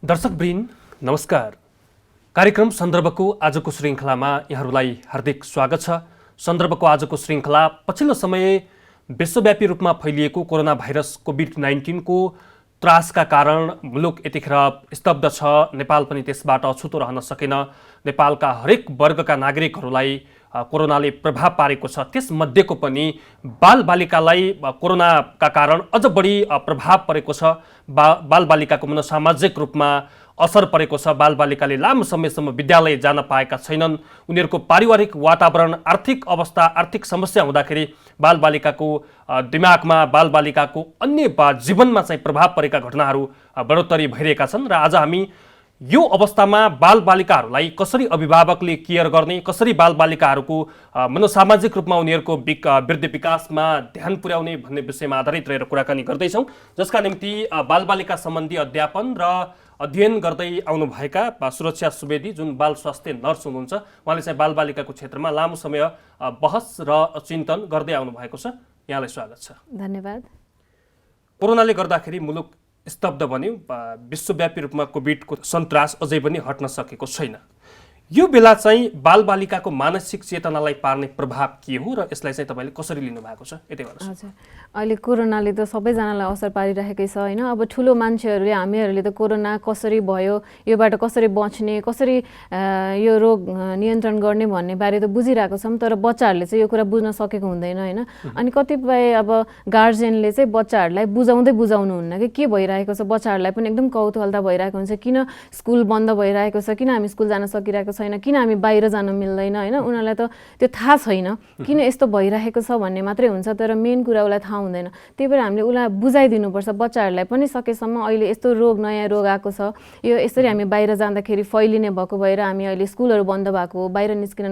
दर्शकवृन्द नमस्कार। कार्यक्रम सन्दर्भको आजको श्रृङ्खलामा यहाँहरूलाई हार्दिक स्वागत छ। सन्दर्भको आजको श्रृङ्खला पछिल्लो समय विश्वव्यापी रूपमा फैलिएको कोरोना भाइरस कोभिड-19 को त्रासका कारण मुलुक यतिखेर स्तब्ध छ। नेपाल पनि त्यसबाट अछुतो रहन सकेन। नेपालका हरेक वर्गका नागरिकहरूलाई कोरोनाले प्रभाव पारेको छ। त्यसमध्येको पनि बालबालिकालाई कोरोनाका कारण अझ बढी प्रभाव परेको छ। बालबालिकाको मनोसामाजिक रूपमा असर परेको छ। बालबालिकाले लामो समयसम्म विद्यालय जान पाएका छैनन्। उनीहरूको पारिवारिक वातावरण, आर्थिक अवस्था, आर्थिक समस्या हुँदाखेरि बालबालिकाको दिमागमा, बालबालिकाको अन्य जीवनमा चाहिँ प्रभाव परेका घटनाहरू बढोत्तरी भइरहेका छन्। र आज हामी यो अवस्थामा बालबालिकाहरूलाई कसरी अभिभावकले केयर गर्ने, कसरी बालबालिकाहरूको मनोसामाजिक रूपमा उनीहरूको वृद्धि विकासमा ध्यान पुर्याउने भन्ने विषयमा आधारित रहेर कुराकानी गर्दैछौँ, जसका निम्ति बालबालिका सम्बन्धी अध्यापन र अध्ययन गर्दै आउनुभएका सुरक्षा सुवेदी जुन बाल स्वास्थ्य नर्स हुनुहुन्छ, उहाँले चाहिँ बालबालिकाको क्षेत्रमा लामो समय बहस र चिन्तन गर्दै आउनुभएको छ। यहाँलाई स्वागत छ। धन्यवाद। कोरोनाले गर्दाखेरि मुलुक स्तब्ध बन्यो। विश्वव्यापी रूपमा कोभिडको सन्तास अझै पनि हट्न सकेको छैन। यो बेला चाहिँ बालबालिकाको मानसिक चेतनालाई पार्ने प्रभाव के हो र यसलाई चाहिँ तपाईँले कसरी लिनुभएको छ? यतै गर्नुहोस्। हजुर, अहिले कोरोनाले त सबैजनालाई असर पारिरहेकै छ होइन। अब ठुलो मान्छेहरूले, हामीहरूले त कोरोना कसरी भयो, योबाट कसरी बच्ने, कसरी यो रोग नियन्त्रण गर्ने भन्ने बारे त बुझिरहेको छौँ, तर बच्चाहरूले चाहिँ यो कुरा बुझ्न सकेको हुँदैन होइन। अनि कतिपय अब गार्जियनले चाहिँ बच्चाहरूलाई बुझाउनुहुन्न कि के भइरहेको छ। बच्चाहरूलाई पनि एकदम कौतूहलता भइरहेको हुन्छ, किन स्कुल बन्द भइरहेको छ, किन हामी स्कुल जान सकिरहेको छैन, किन हामी बाहिर जान मिल्दैन होइन। उनीहरूलाई त त्यो थाहा छैन किन यस्तो भइरहेको छ भन्ने मात्रै हुन्छ, तर मेन कुरा उसलाई थाहा हुँदैन। त्यही भएर हामीले उसलाई बुझाइदिनुपर्छ। बच्चाहरूलाई पनि सकेसम्म अहिले यस्तो रोग, नयाँ रोग आएको छ, यो यसरी हामी बाहिर जाँदाखेरि फैलिने भएको भएर हामी अहिले स्कुलहरू बन्द भएको हो, बाहिर निस्किन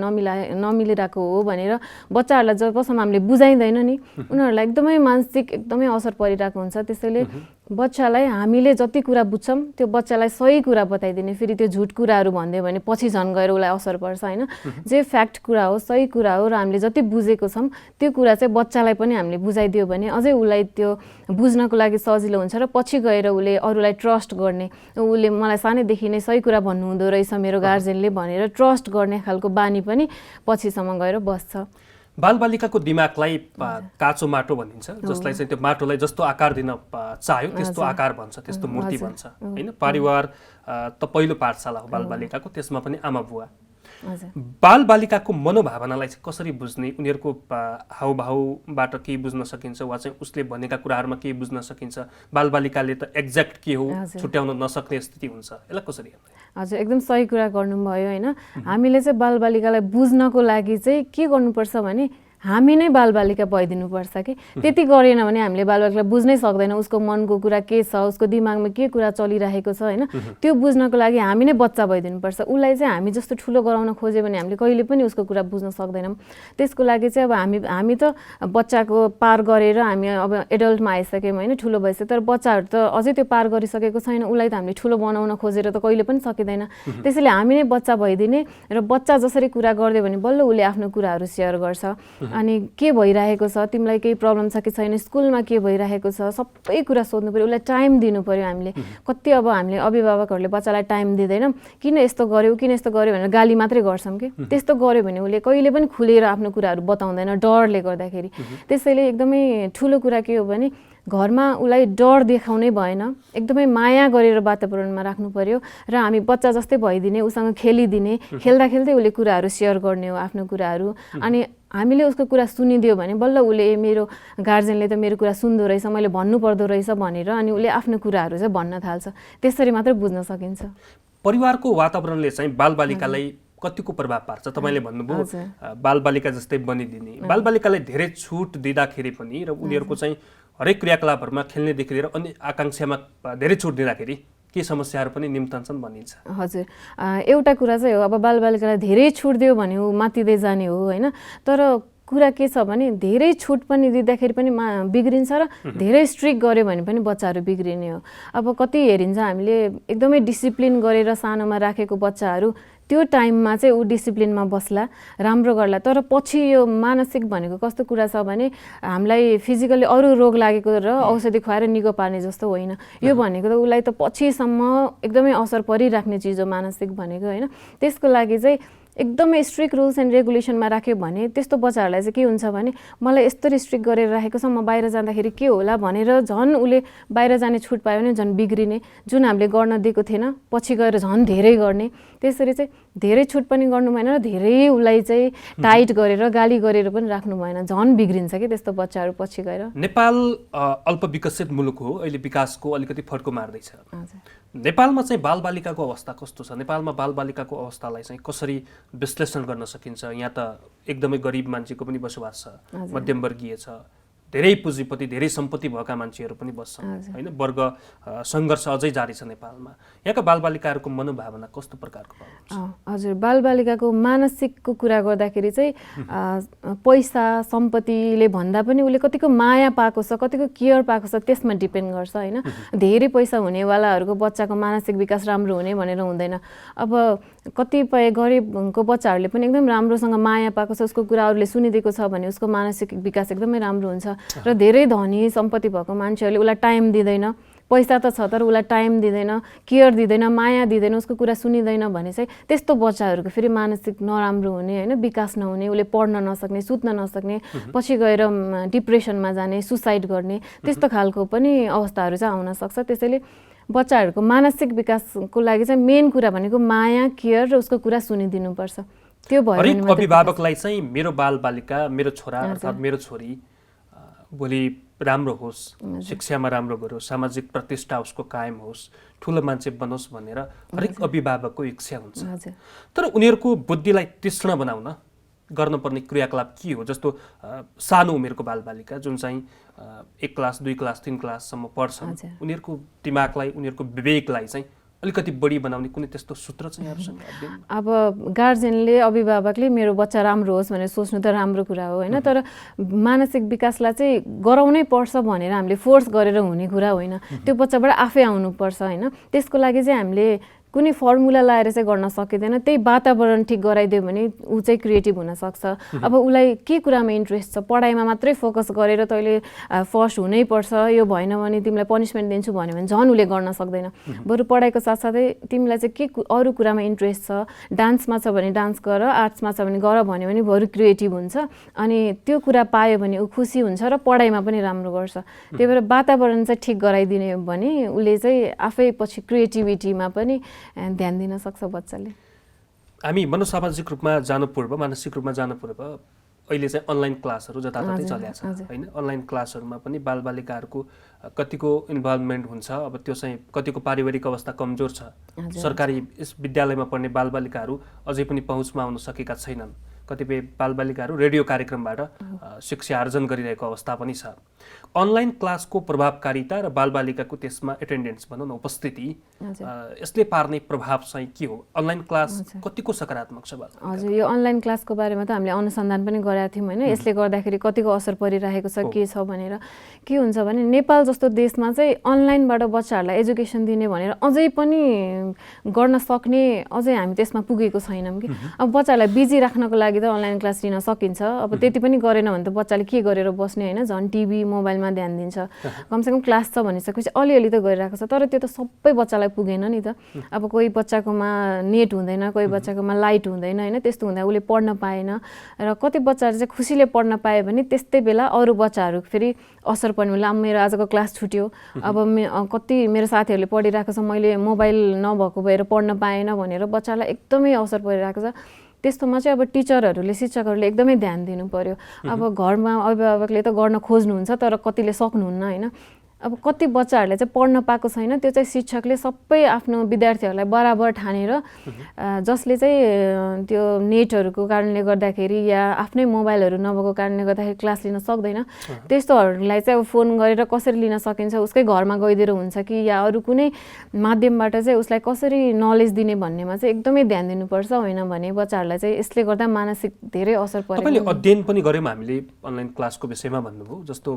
नमिलिरहेको हो भनेर बच्चाहरूलाई जबसम्म हामीले बुझाइँदैन नि, उनीहरूलाई एकदमै मानसिक एकदमै असर परिरहेको हुन्छ। त्यसैले बच्चालाई हामीले जति कुरा बुझ्छौँ त्यो बच्चालाई सही कुरा बताइदिने, फेरि त्यो झुट कुराहरू भनिदियो भने पछि झन् गएर उसलाई असर पर्छ होइन। जे फ्याक्ट कुरा हो, सही कुरा हो र हामीले जति बुझेको छौँ त्यो कुरा चाहिँ बच्चालाई पनि हामीले बुझाइदियो भने अझै उसलाई त्यो बुझ्नको लागि सजिलो हुन्छ र पछि गएर उसले अरूलाई ट्रस्ट गर्ने, उसले मलाई सानैदेखि नै सही कुरा भन्नुहुँदो रहेछ मेरो गार्जेनले भनेर ट्रस्ट गर्ने खालको बानी पनि पछिसम्म गएर बस्छ। बालबालिकाको दिमागलाई काँचो माटो भनिन्छ, जसलाई चाहिँ त्यो माटोलाई जस्तो आकार दिन चाह्यो त्यस्तो आकार भन्छ, त्यस्तो मूर्ति भन्छ होइन। परिवार त पहिलो पाठशाला हो बालबालिकाको, त्यसमा पनि आमा बुवा। बालबालिकाको मनोभावनालाई चाहिँ कसरी बुझ्ने, उनीहरूको हाउभाउबाट केही बुझ्न सकिन्छ वा चाहिँ उसले भनेका कुराहरूमा केही बुझ्न सकिन्छ? बालबालिकाले त एक्ज्याक्ट के हो छुट्याउन नसक्ने स्थिति हुन्छ, यसलाई कसरी हेर्ने? हजुर, एकदम सही कुरा गर्नुभयो होइन। हामीले चाहिँ बालबालिकालाई बुझ्नको लागि चाहिँ के गर्नुपर्छ भने हामी नै बालबालिका भइदिनुपर्छ कि त्यति गरेन भने हामीले बालबालिकालाई बुझ्नै सक्दैन। उसको मनको कुरा के छ, उसको दिमागमा के कुरा चलिरहेको छ होइन, त्यो बुझ्नको लागि हामी नै बच्चा भइदिनुपर्छ। उसलाई चाहिँ हामी जस्तो ठुलो गराउन खोज्यो भने हामीले कहिले पनि उसको कुरा बुझ्न सक्दैनौँ। त्यसको लागि चाहिँ अब हामी त बच्चाको पार गरेर हामी अब एडल्टमा आइसक्यौँ होइन, ठुलो भइसक्यो, तर बच्चाहरू त अझै त्यो पार गरिसकेको छैन। उसलाई त हामीले ठुलो बनाउन खोजेर त कहिले पनि सकिँदैन। त्यसैले हामी नै बच्चा भइदिने र बच्चा जसरी कुरा गरिदियो भने बल्ल उसले आफ्नो कुराहरू सेयर गर्छ। अनि के भइरहेको छ, तिमीलाई केही प्रब्लम छ कि छैन, स्कुलमा के भइरहेको छ, सबै कुरा सोध्नु पऱ्यो, उसलाई टाइम दिनु पऱ्यो हामीले। कति अब हामीले अभिभावकहरूले बच्चालाई टाइम दिँदैनौँ, किन यस्तो गर्यो भनेर गाली मात्रै गर्छौँ कि। त्यस्तो गर्यो भने उसले कहिले पनि खुलेर आफ्नो कुराहरू बताउँदैन, डरले गर्दाखेरि। त्यसैले एकदमै ठुलो कुरा के हो भने घरमा उसलाई डर देखाउनै भएन, एकदमै माया गरेर वातावरणमा राख्नु पर्यो र हामी बच्चा जस्तै भइदिने, उसँग खेलिदिने, खेल्दा खेल्दै उसले कुराहरू सेयर गर्ने हो आफ्नो कुराहरू। अनि हामीले उसको कुरा सुनिदियो भने बल्ल उसले मेरो गार्जेनले त मेरो कुरा सुन्दो रहेछ, मैले भन्नु पर्दो रहेछ भनेर अनि उसले आफ्नो कुराहरू चाहिँ भन्न थाल्छ। त्यसरी मात्रै बुझ्न सकिन्छ। परिवारको वातावरणले चाहिँ बालबालिकालाई कतिको प्रभाव पार्छ? तपाईँले भन्नुभयो बालबालिका जस्तै बनिदिने। बालबालिकालाई धेरै छुट दिँदाखेरि पनि र उनीहरूको चाहिँ हरेक क्रियाकलापहरूमा खेल्नेदेखि लिएर अन्य आकाङ्क्षामा धेरै छुट दिँदाखेरि के समस्याहरू पनि निम्तन्छन् भनिन्छ? हजुर, एउटा कुरा चाहिँ हो, अब बालबालिकालाई धेरै छुट दियो भने ऊ मातिँदै जाने हो होइन। तर कुरा के छ भने धेरै छुट पनि दिँदाखेरि पनि बिग्रिन्छ र धेरै स्ट्रिक्ट गर्यो भने पनि बच्चाहरू बिग्रिने हो। अब कति हेरिन्छ हामीले एकदमै डिसिप्लिन गरेर सानोमा राखेको बच्चाहरू त्यो टाइममा चाहिँ ऊ डिसिप्लिनमा बस्ला, राम्रो गर्ला। तर पछि यो मानसिक भनेको कस्तो कुरा छ भने हामीलाई फिजिकली अरू रोग लागेको र औषधि खुवाएर निको पार्ने जस्तो होइन। यो भनेको त उसलाई त पछिसम्म एकदमै असर परिराख्ने चिज हो मानसिक भनेको होइन। त्यसको लागि चाहिँ एकदमै स्ट्रिक्ट रुल्स एन्ड रेगुलेसनमा राख्यो भने त्यस्तो बच्चाहरूलाई चाहिँ के हुन्छ भने मलाई यस्तो रिस्ट्रिक्ट गरेर राखेको छ, म बाहिर जाँदाखेरि के होला भनेर झन् उसले बाहिर जाने छुट पायो भने झन् बिग्रिने, जुन हामीले गर्न दिएको थिएन पछि गएर झन् धेरै गर्ने। त्यसरी चाहिँ धेरै छुट पनि गर्नु भएन र धेरै उसलाई चाहिँ टाइट गरेर गाली गरेर पनि राख्नु भएन, झन् बिग्रिन्छ कि त्यस्तो बच्चाहरू पछि गएर। नेपाल अल्पविकसित मुलुक हो, अहिले विकासको अलिकति फड्को मार्दैछ। नेपालमा चाहिँ बालबालिकाको अवस्था कस्तो छ? नेपालमा बालबालिकाको अवस्थालाई चाहिँ कसरी विश्लेषण गर्न सकिन्छ? यहाँ त एकदमै गरिब मान्छेको पनि बसोबास छ, मध्यमवर्गीय छ, धेरै पुँजीपति धेरै सम्पत्ति भएका मान्छेहरू पनि बस्छन् होइन। वर्ग सङ्घर्ष अझै जारी छ नेपालमा। यहाँका बालबालिकाहरूको मनोभावना कस्तो प्रकारको पाउनुहुन्छ? हजुर, बालबालिकाको मानसिकको कुरा गर्दाखेरि चाहिँ पैसा सम्पत्तिले भन्दा पनि उसले कतिको माया पाएको छ, कतिको केयर पाएको छ त्यसमा डिपेन्ड गर्छ होइन। धेरै पैसा हुनेवालाहरूको बच्चाको मानसिक विकास राम्रो हुने भनेर हुँदैन। अब कतिपय गरिबको बच्चाहरूले पनि एकदम राम्रोसँग माया पाएको छ, उसको कुरा अरूले सुनिदिएको छ भने उसको मानसिक विकास एकदमै राम्रो हुन्छ। र धेरै धनी सम्पत्ति भएको मान्छेहरूले उसलाई टाइम दिँदैन, पैसा त छ तर उसलाई टाइम दिँदैन, केयर दिँदैन, माया दिँदैन, उसको कुरा सुनिँदैन भने चाहिँ त्यस्तो बच्चाहरूको फेरि मानसिक नराम्रो हुने होइन, विकास नहुने, उसले पढ्न नसक्ने, सुत्न नसक्ने, पछि गएर डिप्रेसनमा जाने, सुसाइड गर्ने, त्यस्तो खालको पनि अवस्थाहरू चाहिँ आउन सक्छ। त्यसैले बच्चाहरूको मानसिक विकासको लागि चाहिँ मेन कुरा भनेको माया, केयर र उसको कुरा सुनिदिनुपर्छ। त्यो भयो हरेक अभिभावकलाई चाहिँ मेरो बालबालिका, मेरो छोरा अर्थात् मेरो छोरी भोलि राम्रो होस्, शिक्षामा राम्रो गरोस्, सामाजिक प्रतिष्ठा उसको कायम होस्, ठुलो मान्छे बनोस् भनेर हरेक अभिभावकको इच्छा हुन्छ। तर उनीहरूको बुद्धिलाई तीक्ष्ण बनाउन गर्नुपर्ने क्रियाकलाप के हो? जस्तो सानो उमेरको बालबालिका जुन चाहिँ 1 क्लास 2 क्लास 3 क्लाससम्म पढ्छन्, उनीहरूको दिमागलाई, उनीहरूको विवेकलाई चाहिँ अलिकति बढी बनाउने कुनै त्यस्तो सूत्र चाहिँ यहाँसँग? अब गार्जेनले, अभिभावकले मेरो बच्चा राम्रो होस् भनेर सोच्नु त राम्रो कुरा हो होइन, तर मानसिक विकासलाई चाहिँ गराउनै पर्छ भनेर हामीले फोर्स गरेर हुने कुरा होइन। त्यो बच्चाबाट आफै आउनुपर्छ होइन। त्यसको लागि चाहिँ हामीले कुनै फर्मुला लाएर चाहिँ गर्न सकिँदैन। त्यही वातावरण ठिक गराइदियो भने ऊ चाहिँ क्रिएटिभ हुनसक्छ। अब उसलाई के कुरामा इन्ट्रेस्ट छ, पढाइमा मात्रै फोकस गरेर तैँले फर्स्ट हुनैपर्छ, यो भएन भने तिमीलाई पनिसमेन्ट दिन्छु भन्यो भने झन् उसले गर्न सक्दैन। बरु पढाइको साथसाथै तिमीलाई चाहिँ के अरू कुरामा इन्ट्रेस्ट छ, डान्समा छ भने डान्स गर, आर्ट्समा छ भने गर भन्यो भने बरु क्रिएटिभ हुन्छ। अनि त्यो कुरा पायो भने ऊ खुसी हुन्छ र पढाइमा पनि राम्रो गर्छ। त्यही भएर वातावरण चाहिँ ठिक गराइदिने भने उसले चाहिँ आफै पछि क्रिएटिभिटीमा पनि ध्यान दिन सक्छ बच्चाले। हामी मनोसामाजिक रूपमा जानु पूर्व, मानसिक रूपमा जानु पूर्व अहिले चाहिँ अनलाइन क्लासहरू जताततै चलेको छ होइन। अनलाइन क्लासहरूमा पनि बालबालिकाहरूको कतिको इन्भल्भमेन्ट हुन्छ। अब त्यो चाहिँ कतिको पारिवारिक अवस्था कमजोर छ, सरकारी विद्यालयमा पढ्ने बालबालिकाहरू अझै पनि पहुँचमा आउन सकेका छैनन्। कतिपय बालबालिकाहरू रेडियो कार्यक्रमबाट शिक्षा आर्जन गरिरहेको अवस्था पनि छ। अनलाइन क्लासको प्रभावकारिता र बालबालिकाको त्यसमा एटेन्डेन्स भनौँ न, उपस्थिति, यसले पार्ने प्रभाव चाहिँ के हो? अनलाइन क्लास कतिको सकारात्मक छ? हजुर, यो अनलाइन क्लासको बारेमा त हामीले अनुसन्धान पनि गरेका थियौँ होइन। यसले गर्दाखेरि कतिको असर परिरहेको छ, के छ भनेर। के हुन्छ भने नेपाल जस्तो देशमा चाहिँ अनलाइनबाट बच्चाहरूलाई एजुकेसन दिने भनेर अझै पनि गर्न सक्ने अझै हामी त्यसमा पुगेको छैनौँ कि। अब बच्चाहरूलाई बिजी राख्नको लागि त अनलाइन क्लास लिन सकिन्छ। अब त्यति पनि गरेन भने त बच्चाले के गरेर बस्ने होइन, झन् टिभी मोबाइलमा ध्यान दिन्छ। कमसेकम क्लास छ भनिसकेपछि अलिअलि त गरिरहेको छ, तर त्यो त सबै बच्चालाई पुगेन नि त। अब कोही बच्चाकोमा नेट हुँदैन, कोही बच्चाकोमा लाइट हुँदैन होइन, त्यस्तो हुँदा उसले पढ्न पाएन। र कति बच्चाहरू चाहिँ खुसीले पढ्न पायो भने त्यस्तै बेला अरू बच्चाहरू फेरि असर पर्ने होला। मेरो आजको क्लास छुट्यो, अब कति मेरो साथीहरूले पढिरहेको छ, मैले मोबाइल नभएको भएर पढ्न पाएन भनेर बच्चालाई एकदमै असर परिरहेको छ। त्यस्तोमा चाहिँ अब टिचरहरूले, शिक्षकहरूले एकदमै ध्यान दिनु पर्यो। अब घरमा अभिभावकले त गर्न खोज्नुहुन्छ तर कतिले सक्नुहुन्न होइन। अब कति बच्चाहरूले चाहिँ पढ्न पाएको छैन, त्यो चाहिँ शिक्षकले सबै आफ्नो विद्यार्थीहरूलाई बराबर ठानेर जसले चाहिँ त्यो नेटहरूको कारणले गर्दाखेरि या आफ्नै मोबाइलहरू नभएको कारणले गर्दाखेरि क्लास लिन सक्दैन, त्यस्तोहरूलाई चाहिँ अब फोन गरेर कसरी लिन सकिन्छ, उसकै घरमा गइदिएर हुन्छ कि या अरू कुनै माध्यमबाट चाहिँ उसलाई कसरी नलेज दिने भन्नेमा चाहिँ एकदमै ध्यान दिनुपर्छ। होइन भने बच्चाहरूलाई चाहिँ यसले गर्दा मानसिक धेरै असर पर्छ। तपाईँले अध्ययन पनि गऱ्यौँ हामीले अनलाइन क्लासको विषयमा भन्नुभयो, जस्तो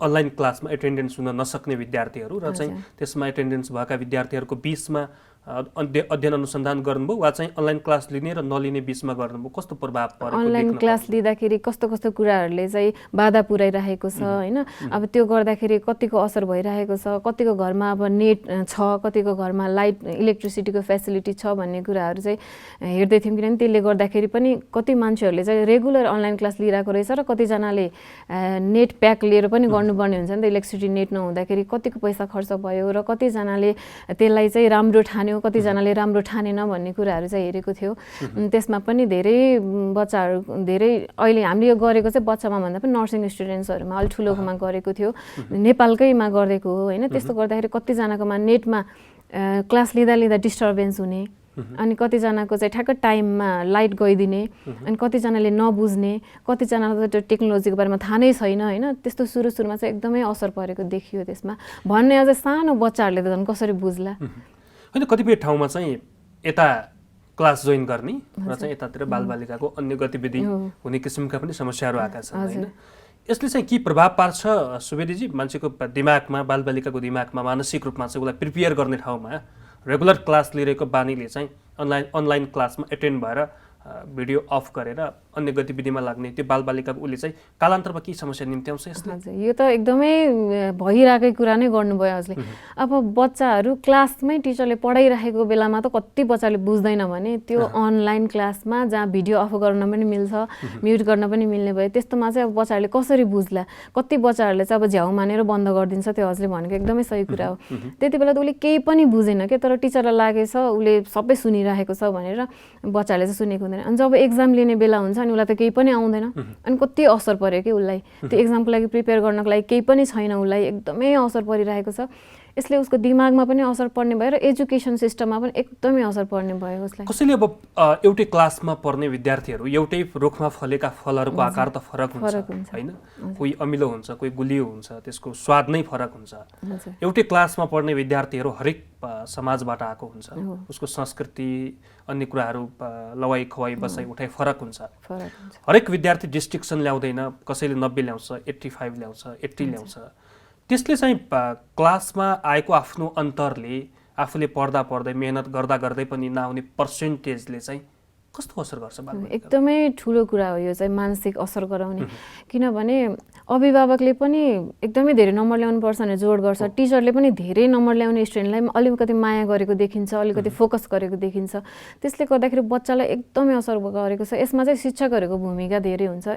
अनलाइन क्लासमा एटेन्डेन्स हुन नसक्ने विद्यार्थीहरू र चाहिँ त्यसमा एटेन्डेन्स भएका विद्यार्थीहरूको बिचमा अध्ययन अनुसन्धान गर्नुभयो वा चाहिँ अनलाइन क्लास लिने र नलिने बिचमा गर्नुभयो कस्तो प्रभाव परेको अनलाइन क्लास लिँदाखेरि कस्तो कस्तो कुराहरूले चाहिँ बाधा पुर्याइरहेको छ होइन अब त्यो गर्दाखेरि कतिको असर भइरहेको छ कतिको घरमा अब नेट छ कतिको घरमा लाइट इलेक्ट्रिसिटीको फेसिलिटी छ भन्ने कुराहरू चाहिँ हेर्दै थियौँ किनभने त्यसले गर्दाखेरि पनि कति मान्छेहरूले चाहिँ रेगुलर अनलाइन क्लास लिइरहेको रहेछ र कतिजनाले नेट प्याक लिएर पनि गर्नुपर्ने हुन्छ नि त इलेक्ट्रिसिटी नेट नहुँदाखेरि कतिको पैसा खर्च भयो र कतिजनाले त्यसलाई चाहिँ राम्रो ठान्यो कतिजनाले राम्रो ठानेन भन्ने कुराहरू चाहिँ हेरेको थियो त्यसमा पनि धेरै बच्चाहरू धेरै अहिले हामीले यो गरेको चाहिँ बच्चामा भन्दा पनि नर्सिङ स्टुडेन्ट्सहरूमा अलि ठुलोकोमा गरेको थियो नेपालकैमा गरेको हो होइन त्यस्तो गर्दाखेरि कतिजनाकोमा नेटमा क्लास लिँदा डिस्टर्बेन्स हुने अनि कतिजनाको चाहिँ ठ्याक्क टाइममा लाइट गइदिने अनि कतिजनाले नबुझ्ने कतिजनालाई त त्यो टेक्नोलोजीको बारेमा थाहा नै छैन होइन त्यस्तो सुरुमा चाहिँ एकदमै असर परेको देखियो त्यसमा भन्ने अझ सानो बच्चाहरूले त झन् कसरी बुझ्ला होइन कतिपय ठाउँमा चाहिँ यता क्लास जोइन गर्ने र चाहिँ यतातिर बालबालिकाको अन्य गतिविधि हुने किसिमका पनि समस्याहरू आएका छन् होइन यसले चाहिँ के प्रभाव पार्छ सुवेदीजी मान्छेको दिमागमा बालबालिकाको दिमागमा मानसिक रूपमा चाहिँ उसलाई प्रिपेयर गर्ने ठाउँमा रेगुलर क्लास लिइरहेको बानीले चाहिँ अनलाइन क्लासमा एटेन्ड भएर भिडियो अफ गरेर अन्य गतिविधिमा लाग्ने त्यो बालबालिकाको उसले चाहिँ कालान्तरमा के समस्या निम्त्याउँछ यसले हजुर यो त एकदमै भइरहेकै कुरा नै गर्नुभयो हजुरले अब बच्चाहरू क्लासमै टिचरले पढाइरहेको बेलामा त कति बच्चाले बुझ्दैन भने त्यो अनलाइन क्लासमा जहाँ भिडियो अफ गर्न पनि मिल्छ म्युट गर्न पनि मिल्ने भयो त्यस्तोमा चाहिँ अब बच्चाहरूले कसरी बुझ्ला कति बच्चाहरूले चाहिँ अब झ्याउ मानेर बन्द गरिदिन्छ त्यो हजुरले भनेको एकदमै सही कुरा हो त्यति बेला त उसले केही पनि बुझेन के तर टिचरलाई लागेछ उसले सबै सुनिरहेको छ भनेर बच्चाहरूले चाहिँ सुनेको हुँदैन अनि जब एक्जाम लिने बेला हुन्छ अनि उसलाई त केही पनि आउँदैन अनि कति असर पर्यो कि उसलाई त्यो एक्जामको लागि प्रिपेयर गर्नको लागि केही पनि छैन उसलाई एकदमै असर परिरहेको छ यसले उसको दिमागमा पनि असर पर्ने भयो र एजुकेसन सिस्टममा पनि एकदमै असर पर्ने भयो उसलाई कसैले अब एउटै क्लासमा पढ्ने विद्यार्थीहरू एउटै रुखमा फलेका फलहरूको आकार त फरक हुन्छ होइन कोही अमिलो हुन्छ कोही गुलियो हुन्छ त्यसको स्वाद नै फरक हुन्छ एउटै क्लासमा पढ्ने विद्यार्थीहरू हरेक समाजबाट आएको हुन्छ उसको संस्कृति अन्य कुराहरू लवाई खवाई बसाइ उठाइ फरक हुन्छ हरेक विद्यार्थी डिस्टिक्सन ल्याउँदैन कसैले 90 ल्याउँछ 85 ल्याउँछ 80 ल्याउँछ त्यसले चाहिँ क्लासमा आएको आफ्नो अन्तरले आफूले पढ्दै मेहनत गर्दै पनि नआउने पर्सेन्टेजले चाहिँ कस्तो असर गर्छ बालबालिकामा एकदमै ठुलो कुरा हो यो चाहिँ मानसिक असर गराउने किनभने अभिभावकले पनि एकदमै धेरै नम्बर ल्याउनु पर्छ भनेर जोड गर्छ टिचरले पनि धेरै नम्बर ल्याउने स्टुडेन्टलाई अलिकति माया गरेको देखिन्छ अलिकति फोकस गरेको देखिन्छ त्यसले गर्दाखेरि बच्चालाई एकदमै असर गरेको छ यसमा चाहिँ शिक्षकहरूको भूमिका धेरै हुन्छ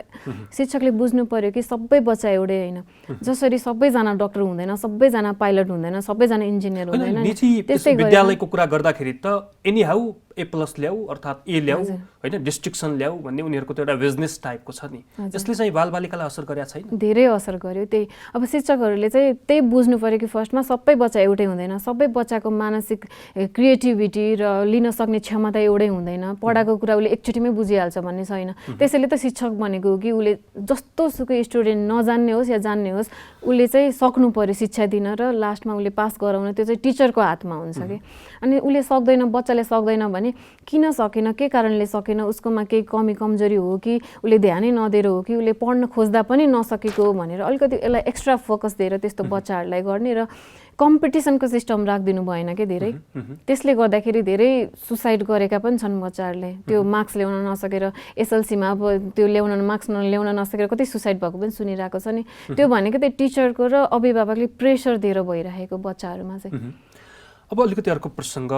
शिक्षकले बुझ्नु पर्यो कि सबै बच्चा एउटै होइन जसरी सबैजना डाक्टर हुँदैन सबैजना पाइलट हुँदैन सबैजना इन्जिनियर हुँदैन त्यस्तै विद्यालयको कुरा गर्दाखेरि त एनी हाउ A+ ल्याऊ अर्थात् ए ल्याऊ होइन डिस्ट्रिक्सन ल्याऊ भन्ने उनीहरूको त एउटा बिजनेस टाइपको छ नि यसले चाहिँ बालबालिकालाई असर गरेको छैन धेरै असर गर्यो त्यही अब शिक्षकहरूले चाहिँ त्यही बुझ्नु पर्यो कि फर्स्टमा सबै बच्चा एउटै हुँदैन सबै बच्चाको मानसिक क्रिएटिभिटी र लिन सक्ने क्षमता एउटै हुँदैन पढाएको कुरा उसले एकचोटिमै बुझिहाल्छ भन्ने छैन त्यसैले त शिक्षक भनेको कि उसले जस्तो सुकै स्टुडेन्ट नजान्ने होस् या जान्ने होस् उसले चाहिँ सक्नु पर्यो शिक्षा दिन र लास्टमा उसले पास गराउन त्यो चाहिँ टिचरको हातमा हुन्छ कि अनि उसले सक्दैन बच्चाले सक्दैन भने किन सकेन के कारणले सकेन उसकोमा केही कमी कमजोरी हो कि उसले ध्यानै नदिएर हो कि उसले पढ्न खोज्दा पनि नसकेको भनेर अलिकति यसलाई एक्स्ट्रा फोकस दिएर त्यस्तो बच्चाहरूलाई गर्ने र कम्पिटिसनको सिस्टम राखिदिनु भएन कि धेरै त्यसले गर्दाखेरि धेरै सुसाइड गरेका पनि छन् बच्चाहरूले त्यो मार्क्स ल्याउन नसकेर एसएलसीमा अब त्यो मार्क्स ल्याउन नसकेर कतै सुसाइड भएको पनि सुनिरहेको छ नि त्यो भनेको त्यो टिचरको र अभिभावकले प्रेसर दिएर भइरहेको बच्चाहरूमा चाहिँ अब अलिकति अर्को प्रसङ्ग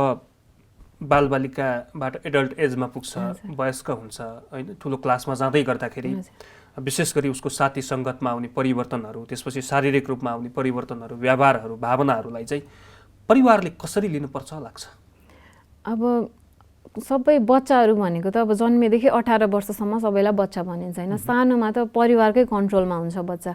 बालबालिकाबाट एडल्ट एजमा पुग्छ वयस्क हुन्छ होइन ठुलो क्लासमा जाँदै गर्दाखेरि विशेष गरी उसको साथी सङ्गतमा आउने परिवर्तनहरू त्यसपछि शारीरिक रूपमा आउने परिवर्तनहरू व्यवहारहरू भावनाहरूलाई चाहिँ परिवारले कसरी लिनुपर्छ लाग्छ अब सबै बच्चाहरू भनेको त अब जन्मेदेखि 18 वर्षसम्म सबैलाई बच्चा भनिन्छ होइन सानोमा त परिवारकै कन्ट्रोलमा हुन्छ बच्चा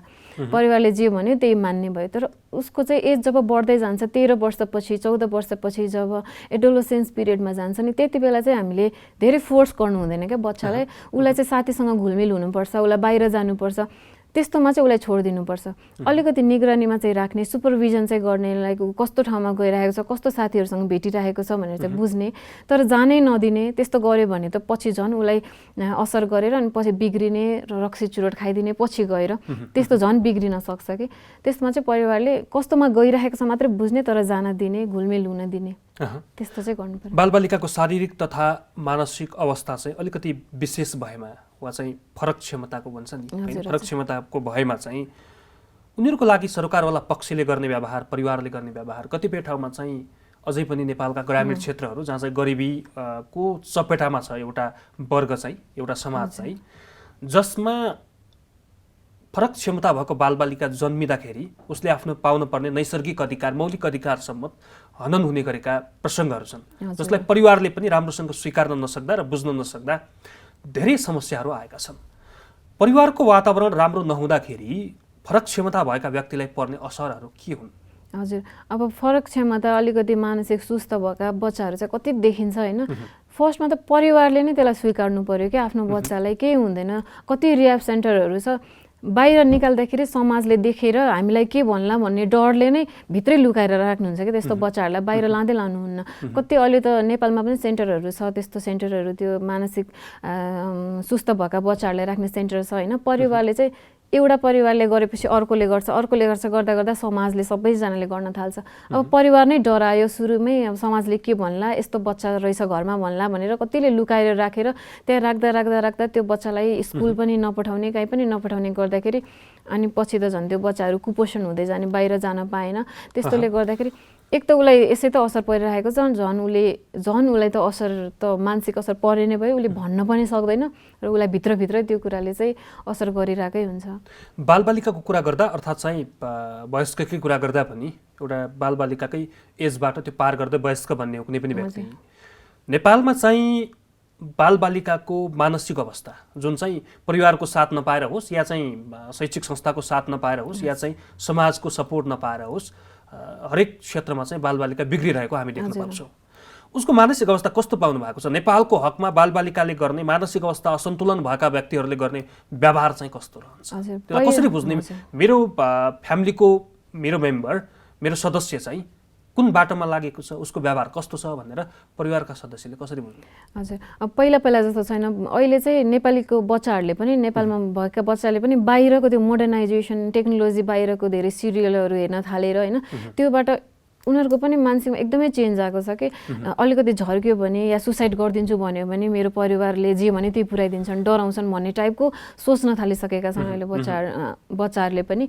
परिवारले जे भन्यो त्यही मान्ने भयो तर उसको चाहिँ एज जब बढ्दै जान्छ 13 वर्षपछि 14 वर्षपछि जब एडोलोसेन्स पिरियडमा जान्छ नि त्यति बेला चाहिँ हामीले धेरै फोर्स गर्नु हुँदैन क्या बच्चालाई उसलाई चाहिँ साथीसँग घुलमिल हुनुपर्छ उसलाई बाहिर जानुपर्छ त्यस्तोमा चाहिँ उसलाई छोडिदिनुपर्छ। अलिकति निगरानीमा चाहिँ राख्ने, सुपरभिजन चाहिँ गर्ने, लाइक कस्तो ठाउँमा गइरहेको छ, कस्तो साथीहरूसँग भेटिरहेको छ भनेर चाहिँ बुझ्ने। तर जानै नदिने, त्यस्तो गऱ्यो भने त पछि झन् उसलाई असर गरेर अनि पछि बिग्रिने र रक्सी चुरोट खाइदिने, पछि गएर त्यस्तो झन् बिग्रिन सक्छ कि। त्यसमा चाहिँ परिवारले कस्तोमा गइरहेको छ मात्रै बुझ्ने, तर जान दिने, घुलमिल हुन दिने, त्यस्तो चाहिँ गर्नुपर्छ। बालबालिकाको शारीरिक तथा मानसिक अवस्था चाहिँ अलिकति विशेष भएमा वा चाहिँ फरक क्षमताको भन्छ नि, फरक क्षमताको भएमा चाहिँ उनीहरूको लागि सरकारवाला पक्षले गर्ने व्यवहार, परिवारले गर्ने व्यवहार कतिपय ठाउँमा चाहिँ अझै पनि नेपालका ग्रामीण क्षेत्रहरू जहाँ चाहिँ गरिबीको चपेटामा छ एउटा वर्ग चाहिँ, एउटा समाज चाहिँ, जसमा फरक क्षमता भएको बालबालिका जन्मिँदाखेरि उसले आफ्नो पाउनुपर्ने नैसर्गिक अधिकार, मौलिक अधिकारसम्म हनन हुने गरेका प्रसङ्गहरू छन्, जसलाई परिवारले पनि राम्रोसँग स्वीकार्न नसक्दा र बुझ्न नसक्दा धेरै समस्याहरू आएका छन्। परिवारको वातावरण राम्रो नहुँदाखेरि फरक क्षमता भएका व्यक्तिलाई पर्ने असरहरू के हुन्? हजुर, अब फरक क्षमता अलिकति मानसिक सुस्त भएका बच्चाहरू चाहिँ कति देखिन्छ होइन। फर्स्टमा त परिवारले नै त्यसलाई स्वीकार्नु पर्यो कि आफ्नो बच्चालाई केही हुँदैन। कति रिह्याब सेन्टरहरू छ, बाहिर निकाल्दाखेरि समाजले देखेर हामीलाई के भन्ला भन्ने डरले नै भित्रै लुकाएर राख्नुहुन्छ कि त्यस्तो बच्चाहरूलाई बाहिर लाँदै लानुहुन्न। कति अहिले त नेपालमा पनि सेन्टरहरू छ, त्यस्तो सेन्टरहरू, त्यो मानसिक सुस्त भएका बच्चाहरूलाई राख्ने सेन्टर छ होइन। परिवारले चाहिँ एउटा परिवारले गरेपछि अर्कोले गर्छ, अर्कोले गर्छ, गर्दा गर्दा समाजले सबैजनाले गर्न थाल्छ। अब परिवार नै डरायो सुरुमै, अब समाजले के भन्ला, यस्तो बच्चा रहेछ घरमा भन्ला भनेर कतिले लुकाएर राखेर त्यहाँ राख्दा राख्दा राख्दा त्यो बच्चालाई स्कुल पनि नपठाउने, कहीँ पनि नपठाउने गर्दाखेरि अनि पछि त झन् त्यो बच्चाहरू कुपोषण हुँदै जाने, बाहिर जान पाएन। त्यस्तोले गर्दाखेरि एक त उसलाई यसै त असर परिरहेको छ, झन् उसलाई त असर त मानसिक असर परे नै भयो, उसले भन्न पनि सक्दैन र उसलाई भित्रभित्रै त्यो कुराले चाहिँ असर गरिरहेकै हुन्छ। बालबालिकाको कुरा गर्दा अर्थात् चाहिँ वयस्ककै कुरा गर्दा पनि एउटा बालबालिकाकै एजबाट त्यो पार गर्दै वयस्क भन्ने हो कुनै पनि व्यक्ति, नेपालमा चाहिँ बालबालिकाको मानसिक अवस्था जुन चाहिँ परिवारको साथ नपाएर होस् या चाहिँ शैक्षिक संस्थाको साथ नपाएर होस् या चाहिँ समाजको सपोर्ट नपाएर होस्, हरेक क्षेत्रमा चाहिँ बालबालिका बिग्रिरहेको हामी देख्न पाउँछौँ। उसको मानसिक अवस्था कस्तो पाउनु भएको छ? नेपालको हकमा बालबालिकाले गर्ने, मानसिक अवस्था असन्तुलन भएका व्यक्तिहरूले गर्ने व्यवहार चाहिँ कस्तो रहन्छ? त्यसलाई कसरी बुझ्ने? मेरो फ्यामिलीको मेरो मेम्बर, मेरो सदस्य चाहिँ कुन बाटोमा लागेको छ, उसको व्यवहार कस्तो छ भनेर परिवारका सदस्यले कसरी बुझ्ने? हजुर, अब पहिला जस्तो छैन। अहिले चाहिँ नेपालीको बच्चाहरूले पनि, नेपालमा भएका बच्चाले पनि बाहिरको त्यो मोडर्नाइजेसन, टेक्नोलोजी, बाहिरको धेरै सिरियलहरू हेर्न थालेर होइन, त्योबाट उनीहरूको पनि मानसिकमा एकदमै चेन्ज आएको छ कि अलिकति झर्क्यो भने या सुसाइड गरिदिन्छु भन्यो भने मेरो परिवारले जे भने त्यही पुऱ्याइदिन्छन्, डराउँछन् भन्ने टाइपको सोच्न थालिसकेका छन् अहिले बच्चाहरूले पनि।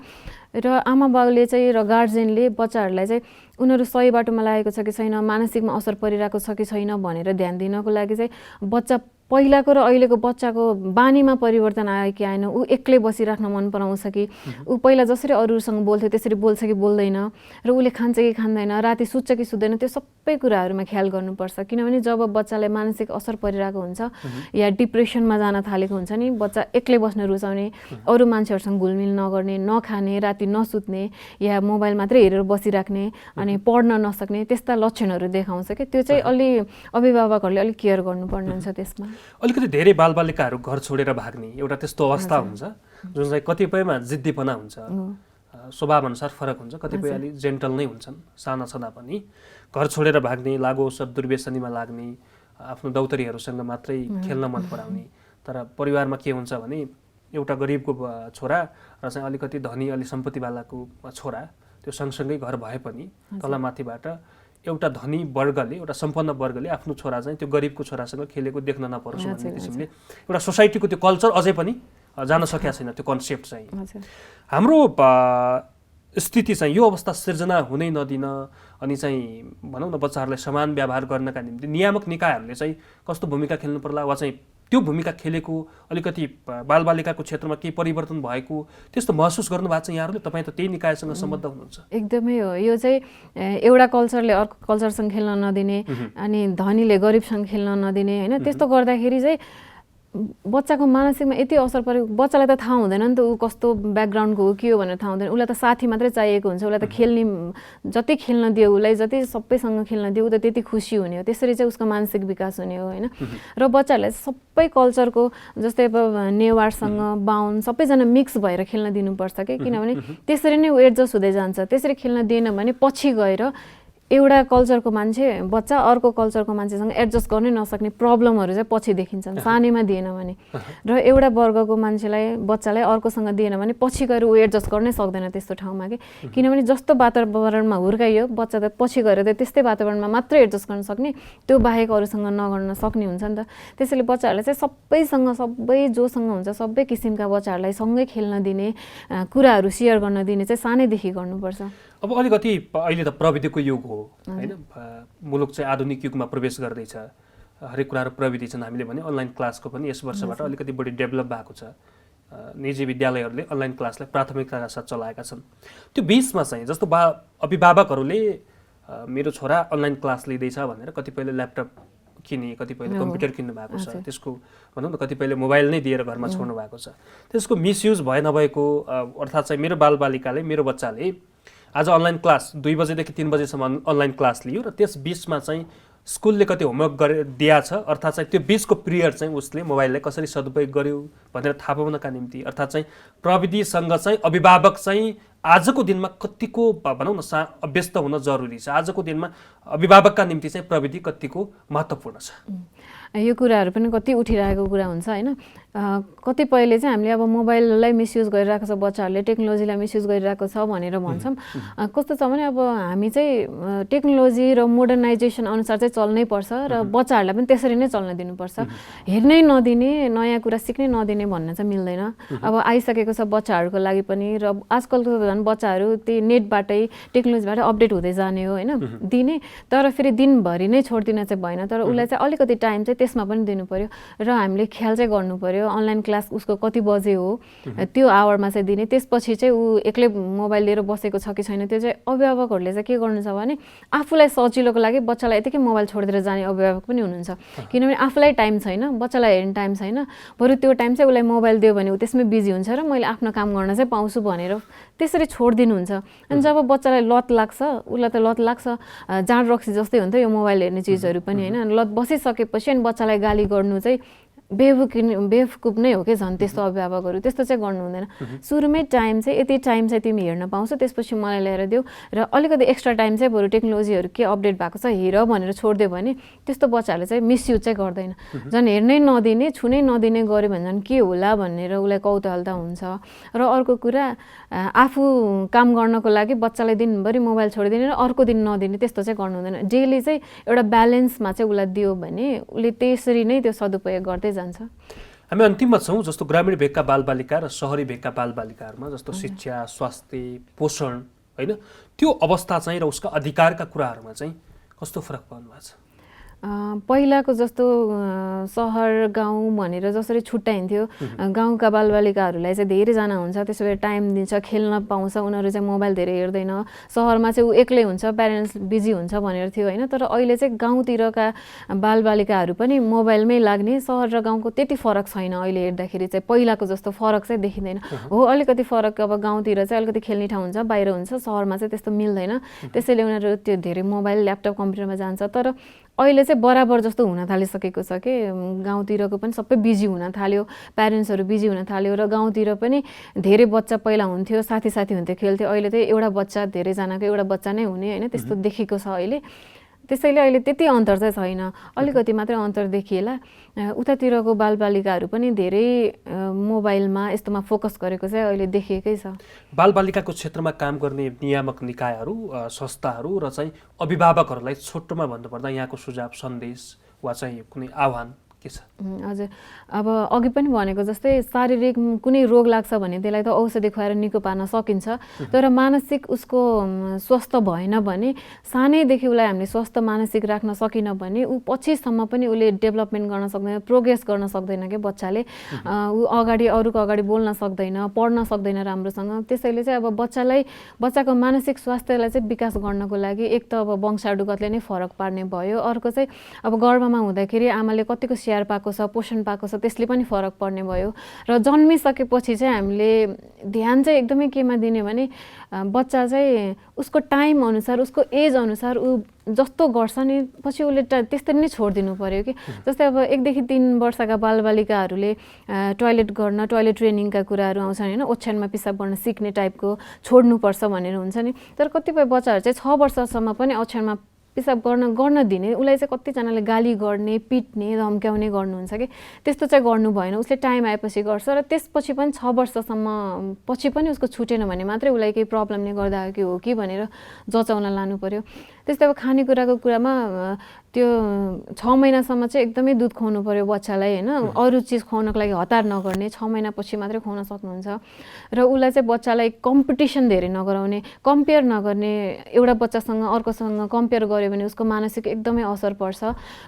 र आमा बाउले चाहिँ र गार्जेनले बच्चाहरूलाई चाहिँ उनीहरू सही बाटोमा लागेको छ कि छैन, मानसिकमा असर परिरहेको छ कि छैन भनेर ध्यान दिनको लागि चाहिँ बच्चा पहिलाको र अहिलेको बच्चाको बानीमा परिवर्तन आयो कि आएन, ऊ एक्लै बसिराख्न मन पराउँछ कि, ऊ पहिला जसरी अरूसँग बोल्थ्यो त्यसरी बोल्छ कि बोल्दैन, र उसले खान्छ कि खाँदैन, राति सुत्छ कि सुत्दैन, त्यो सबै कुराहरूमा ख्याल गर्नुपर्छ। किनभने जब बच्चालाई मानसिक असर परिरहेको हुन्छ या डिप्रेसनमा जान थालेको हुन्छ नि, बच्चा एक्लै बस्न रुचाउने, अरू मान्छेहरूसँग घुलमिल नगर्ने, नखाने, राति नसुत्ने या मोबाइल मात्रै हेरेर बसिराख्ने अनि पढ्न नसक्ने, त्यस्ता लक्षणहरू देखाउँछ कि त्यो चाहिँ अलि अभिभावकहरूले अलिक केयर गर्नुपर्ने हुन्छ। त्यसमा अलिकति धेरै बालबालिकाहरू घर छोडेर भाग्ने एउटा त्यस्तो अवस्था हुन्छ जुन चाहिँ कतिपयमा जिद्दीपना हुन्छ, स्वभावअनुसार फरक हुन्छ, कतिपय अलिक जेन्टल नै हुन्छन् साना छँदा पनि। घर छोडेर भाग्ने, लागु औषध दुर्व्यसनीमा लाग्ने, आफ्नो दौतरीहरूसँग मात्रै खेल्न मन पराउने। तर परिवारमा के हुन्छ भने एउटा गरिबको छोरा र चाहिँ अलिकति धनी, अलि सम्पत्तिवालाको छोरा, त्यो सँगसँगै घर भए पनि तलमाथिबाट एउटा धनी वर्गले, एउटा सम्पन्न वर्गले आफ्नो छोरा चाहिँ त्यो गरिबको छोरासँग खेलेको देख्न नपरोस् भन्ने किसिमले एउटा सोसाइटीको त्यो कल्चर अझै पनि जान सकेका छैन। त्यो कन्सेप्ट चाहिँ हाम्रो स्थिति चाहिँ यो अवस्था सिर्जना हुनै नदिन अनि चाहिँ भनौँ न बच्चाहरूलाई समान व्यवहार गर्नका निम्ति नियामक निकायहरूले चाहिँ कस्तो भूमिका खेल्नु पर्ला, वा चाहिँ त्यो भूमिका खेलेको अलिकति बालबालिकाको क्षेत्रमा केही परिवर्तन भएको त्यस्तो महसुस गर्नुभएको छ यहाँहरूले? तपाईँ त त्यही निकायसँग सम्बद्ध हुनुहुन्छ। एकदमै हो। यो चाहिँ एउटा कल्चरले अर्को कल्चरसँग खेल्न नदिने अनि धनीले गरिबसँग खेल्न नदिने होइन, त्यस्तो गर्दाखेरि चाहिँ बच्चाको मानसिकमा यति असर पऱ्यो बच्चालाई त थाहा हुँदैन नि त ऊ कस्तो ब्याकग्राउन्डको हो के हो भनेर थाहा हुँदैन उसलाई त साथी मात्रै चाहिएको हुन्छ उसलाई त खेल्ने जति खेल्न दियो उसलाई जति सबैसँग खेल्न दियो ऊ त त्यति खुसी हुने हो त्यसरी चाहिँ उसको मानसिक विकास हुने हो होइन र बच्चाहरूलाई सबै कल्चरको जस्तै अब नेवारसँग बाहुन सबैजना मिक्स भएर खेल्न दिनुपर्छ कि किनभने त्यसरी नै ऊ एडजस्ट हुँदै जान्छ त्यसरी खेल्न दिएन भने पछि गएर एउटा कल्चरको मान्छे बच्चा अर्को कल्चरको मान्छेसँग एडजस्ट गर्नै नसक्ने प्रब्लमहरू चाहिँ पछि देखिन्छन् सानैमा दिएन भने र एउटा वर्गको मान्छेलाई बच्चालाई अर्कोसँग दिएन भने पछि गएर ऊ एडजस्ट गर्नै सक्दैन त्यस्तो ठाउँमा कि किनभने जस्तो वातावरणमा हुर्काइयो बच्चा त पछि गएर त त्यस्तै वातावरणमा मात्रै एडजस्ट गर्न सक्ने त्यो बाहेक अरूसँग नगर्न सक्ने हुन्छ नि त त्यसैले बच्चाहरूलाई चाहिँ सबैसँग सबै जोसँग हुन्छ सबै किसिमका बच्चाहरूलाई सँगै खेल्न दिने कुराहरू सेयर गर्न दिने चाहिँ सानैदेखि गर्नुपर्छ अब अलिकति अहिले त प्रविधिको युग हो होइन मुलुक चाहिँ आधुनिक युगमा प्रवेश गर्दैछ हरेक कुराहरू प्रविधि छन् हामीले भने अनलाइन क्लासको पनि यस वर्षबाट अलिकति बढी डेभलप भएको छ निजी विद्यालयहरूले अनलाइन क्लासलाई प्राथमिकताका साथ चलाएका छन् त्यो बिचमा चाहिँ जस्तो अभिभावकहरूले मेरो छोरा अनलाइन क्लास लिँदैछ भनेर कतिपयले ल्यापटप किने कतिपयले कम्प्युटर किन्नु भएको छ त्यसको भनौँ न कतिपयले मोबाइल नै दिएर घरमा छोड्नु भएको छ त्यसको मिसयुज भए नभएको अर्थात् चाहिँ मेरो बालबालिकाले मेरो बच्चाले आज अनलाइन क्लास 2 बजेदेखि 3 बजेसम्म अनलाइन क्लास लियो र त्यस बिचमा चाहिँ स्कुलले कति होमवर्क दिएको छ अर्थात् चाहिँ त्यो बिचको पिरियड चाहिँ उसले मोबाइललाई कसरी सदुपयोग गर्यो भनेर थाहा पाउनका निम्ति अर्थात् चाहिँ प्रविधिसँग चाहिँ अभिभावक चाहिँ आजको दिनमा कतिको भनौँ न अभ्यस्त हुन जरुरी छ आजको दिनमा अभिभावकका निम्ति चाहिँ प्रविधि कतिको महत्त्वपूर्ण छ यो कुराहरू पनि कति उठिरहेको कुरा हुन्छ होइन कतिपयले चाहिँ हामीले अब मोबाइललाई मिसयुज गरिरहेको छ बच्चाहरूले टेक्नोलोजीलाई मिसयुज गरिरहेको छ भनेर भन्छौँ कस्तो छ भने अब हामी चाहिँ टेक्नोलोजी र मोडर्नाइजेसन अनुसार चाहिँ चल्नै पर्छ र बच्चाहरूलाई पनि त्यसरी नै चल्न दिनुपर्छ हेर्नै नदिने नयाँ कुरा सिक्नै नदिने भन्न चाहिँ मिल्दैन अब आइसकेको छ बच्चाहरूको लागि पनि र आजकलको झन् बच्चाहरू त्यही नेटबाटै टेक्नोलोजीबाट अपडेट हुँदै जाने हो होइन दिने तर फेरि दिनभरि नै छोडिदिन चाहिँ भएन तर उसलाई चाहिँ अलिकति टाइम चाहिँ त्यसमा पनि दिनु पर्यो र हामीले ख्याल चाहिँ गर्नु पर्यो अनलाइन क्लास उसको कति बजे हो त्यो आवरमा चाहिँ दिने त्यसपछि चाहिँ ऊ एक्लै मोबाइल लिएर बसेको छ कि छैन त्यो चाहिँ अभिभावकहरूले चाहिँ के गर्नु छ भने आफूलाई सजिलोको लागि बच्चालाई यतिकै मोबाइल छोडिदिएर जाने अभिभावक पनि हुनुहुन्छ किनभने आफूलाई टाइम छैन बच्चालाई हेर्ने टाइम छैन बरु त्यो टाइम चाहिँ उसलाई मोबाइल दियो भने ऊ त्यसमै बिजी हुन्छ र मैले आफ्नो काम गर्न चाहिँ पाउँछु भनेर त्यसरी छोडिदिनुहुन्छ अनि जब बच्चालाई लत लाग्छ उसलाई त लत लाग्छ जाँड रक्सी जस्तै हो नि त यो मोबाइल हेर्ने चिजहरू पनि होइन लत बसिसकेपछि अनि बच्चालाई गाली गर्नु चाहिँ बेवकुफ नै हो कि झन् त्यस्तो अभिभावकहरू त्यस्तो चाहिँ गर्नु हुँदैन सुरुमै टाइम चाहिँ यति टाइम चाहिँ तिमी हेर्न पाउँछौ त्यसपछि मलाई ल्याएर देऊ र अलिकति एक्स्ट्रा टाइम चाहिँ बरु टेक्नोलोजीहरू के अपडेट भएको छ हेर भनेर छोडिदियो भने त्यस्तो बच्चाहरूले चाहिँ मिसयुज चाहिँ गर्दैन झन् हेर्नै नदिने छुनै नदिने गऱ्यो भने झन् के होला भनेर उसलाई कौतूहलता हुन्छ र अर्को कुरा आफू काम गर्नको लागि बच्चालाई दिनभरि मोबाइल छोडिदिने र अर्को दिन नदिने त्यस्तो चाहिँ गर्नु हुँदैन डेली चाहिँ एउटा ब्यालेन्समा चाहिँ उसलाई दियो भने उसले त्यसरी नै त्यो सदुपयोग गर्दै हामी अन्तिममा छौँ जस्तो ग्रामीण भेगका बालबालिका र शहरी भेगका बालबालिकाहरूमा जस्तो शिक्षा स्वास्थ्य पोषण होइन त्यो अवस्था चाहिँ र उसका अधिकारका कुराहरूमा चाहिँ कस्तो फरक पर्नु भएको छ पहिलाको जस्तो सहर गाउँ भनेर जसरी छुट्याइन्थ्यो गाउँका बालबालिकाहरूलाई चाहिँ धेरैजना हुन्छ त्यसो भए टाइम दिन्छ खेल्न पाउँछ उनीहरू चाहिँ मोबाइल धेरै हेर्दैन सहरमा चाहिँ ऊ एक्लै हुन्छ प्यारेन्ट्स बिजी हुन्छ भनेर थियो होइन तर अहिले चाहिँ गाउँतिरका बालबालिकाहरू पनि मोबाइलमै लाग्ने सहर र गाउँको त्यति फरक छैन अहिले हेर्दाखेरि चाहिँ पहिलाको जस्तो फरक चाहिँ देखिँदैन हो अलिकति फरक अब गाउँतिर चाहिँ अलिकति खेल्ने ठाउँ हुन्छ बाहिर हुन्छ सहरमा चाहिँ त्यस्तो मिल्दैन त्यसैले उनीहरू त्यो धेरै मोबाइल ल्यापटप कम्प्युटरमा जान्छ तर अहिले चाहिँ बराबर जस्तो हुन थालिसकेको छ कि गाउँतिरको पनि सबै बिजी हुन थाल्यो प्यारेन्ट्सहरू बिजी हुन थाल्यो र गाउँतिर पनि धेरै बच्चा पहिला हुन्थ्यो साथी हुन्थ्यो खेल्थ्यो अहिले चाहिँ एउटा बच्चा धेरैजनाको एउटा बच्चा नै हुने होइन त्यस्तो देखेको छ अहिले त्यसैले अहिले त्यति अन्तर चाहिँ छैन अलिकति मात्रै अन्तर देखिएला उतातिरको बालबालिकाहरू पनि धेरै मोबाइलमा यस्तोमा फोकस गरेको चाहिँ अहिले देखिएकै छ बालबालिकाको क्षेत्रमा काम गर्ने नियामक निकायहरू संस्थाहरू र चाहिँ अभिभावकहरूलाई छोटोमा भन्नुपर्दा यहाँको सुझाव सन्देश वा चाहिँ कुनै आह्वान के छ हजुर अब अघि पनि भनेको जस्तै शारीरिक कुनै रोग लाग्छ भने त्यसलाई त औषधि खुवाएर निको पार्न सकिन्छ तर मानसिक उसको स्वस्थ भएन भने सानैदेखि उसलाई हामीले स्वस्थ मानसिक राख्न सकिन भने ऊ पछिसम्म पनि उसले डेभलपमेन्ट गर्न सक्दैन प्रोग्रेस गर्न सक्दैन के बच्चाले ऊ अरूको अगाडि बोल्न सक्दैन पढ्न सक्दैन राम्रोसँग त्यसैले चाहिँ अब बच्चाको मानसिक स्वास्थ्यलाई चाहिँ विकास गर्नको लागि एक त अब वंशानुगतले नै फरक पार्ने भयो अर्को चाहिँ अब गर्भमा हुँदाखेरि आमाले कतिको स्याहार पाएको छ, पोषण पाएको छ, त्यसले पनि फरक पर्ने भयो। र जन्मिसकेपछि चाहिँ हामीले ध्यान चाहिँ एकदमै केमा दिने भने बच्चा चाहिँ उसको टाइम अनुसार, उसको एज अनुसार ऊ जस्तो गर्छ नि पछि उसले त्यसरी नै छोडिदिनु पर्यो कि। जस्तै अब 1 देखि 3 वर्षका बालबालिकाहरूले टोयलेट गर्न, टोयलेट ट्रेनिङका कुराहरू आउँछन् होइन, ओछ्यानमा पिसाब गर्न सिक्ने टाइपको छोड्नुपर्छ भनेर हुन्छ नि। तर कतिपय बच्चाहरू चाहिँ 6 वर्षसम्म पनि ओछ्यानमा पिसाब गर्न दिने, उसलाई चाहिँ कतिजनाले गाली गर्ने, पिट्ने, धम्क्याउने गर्नुहुन्छ कि। त्यस्तो चाहिँ गर्नु भएन, उसले टाइम आएपछि गर्छ र त्यसपछि पनि 6 वर्षसम्म पछि पनि उसको छुटेन भने मात्रै उसलाई केही प्रब्लमले गर्दा हो कि भनेर जचाउन लानु पर्यो। त्यस्तै अब खानेकुराको कुरामा त्यो 6 महिनासम्म चाहिँ एकदमै दुध खुवाउनु पर्यो बच्चालाई होइन, अरू चिज खुवाउनको लागि हतार नगर्ने, 6 महिनापछि मात्रै खुवाउन सक्नुहुन्छ। र उसलाई चाहिँ बच्चालाई कम्पिटिसन धेरै नगराउने, कम्पेयर नगर्ने। एउटा बच्चासँग अर्कोसँग कम्पेयर गर्यो भने उसको मानसिक एकदमै असर पर्छ,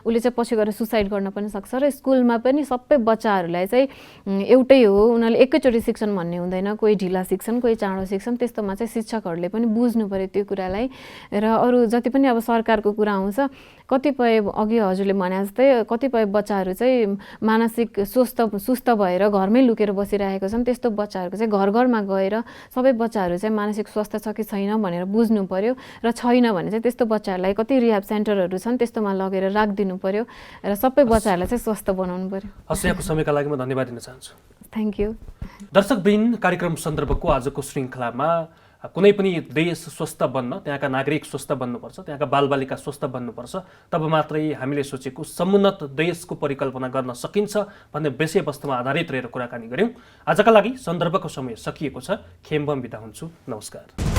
उसले चाहिँ पछि गएर सुसाइड गर्न पनि सक्छ। र स्कुलमा पनि सबै बच्चाहरूलाई चाहिँ एउटै हो, उनीहरूले एकैचोटि सिक्छन् भन्ने हुँदैन, कोही ढिला सिक्छन्, कोही चाँडो सिक्छन्। त्यस्तोमा चाहिँ शिक्षकहरूले पनि बुझ्नु पर्यो त्यो कुरालाई। र अरू जति पनि अब सरकारको कुरा आउँछ, कतिपय अघि हजुरले भने जस्तै कतिपय बच्चाहरू चाहिँ मानसिक सुस्त भएर घरमै लुकेर बसिरहेको छन्। त्यस्तो बच्चाहरूको चाहिँ घर घरमा गएर सबै बच्चाहरू चाहिँ मानसिक स्वास्थ्य छ कि छैन भनेर बुझ्नु पर्यो। र छैन भने चाहिँ त्यस्तो बच्चाहरूलाई कति रिहाब सेन्टरहरू छन् त्यस्तोमा लगेर राखिदिनु पर्यो र सबै बच्चाहरूलाई चाहिँ स्वस्थ बनाउनु पर्यो। हस्, यहाँको समयका लागि म धन्यवाद दिन चाहन्छु। Thank you. दर्शकवृन्द, कार्यक्रम सन्दर्भको आजको श्रृङ्खलामा कुनै पनि देश स्वस्थ बन्न, त्यहाँका नागरिक स्वस्थ बन्नुपर्छ, त्यहाँका बालबालिका स्वस्थ बन्नुपर्छ, तब मात्रै हामीले सोचेको समुन्नत देशको परिकल्पना गर्न सकिन्छ भन्ने विषयवस्तुमा आधारित रहेर कुराकानी गऱ्यौँ। आजका लागि सन्दर्भको समय सकिएको छ। खेम्बम बिदा हुन्छु। नमस्कार।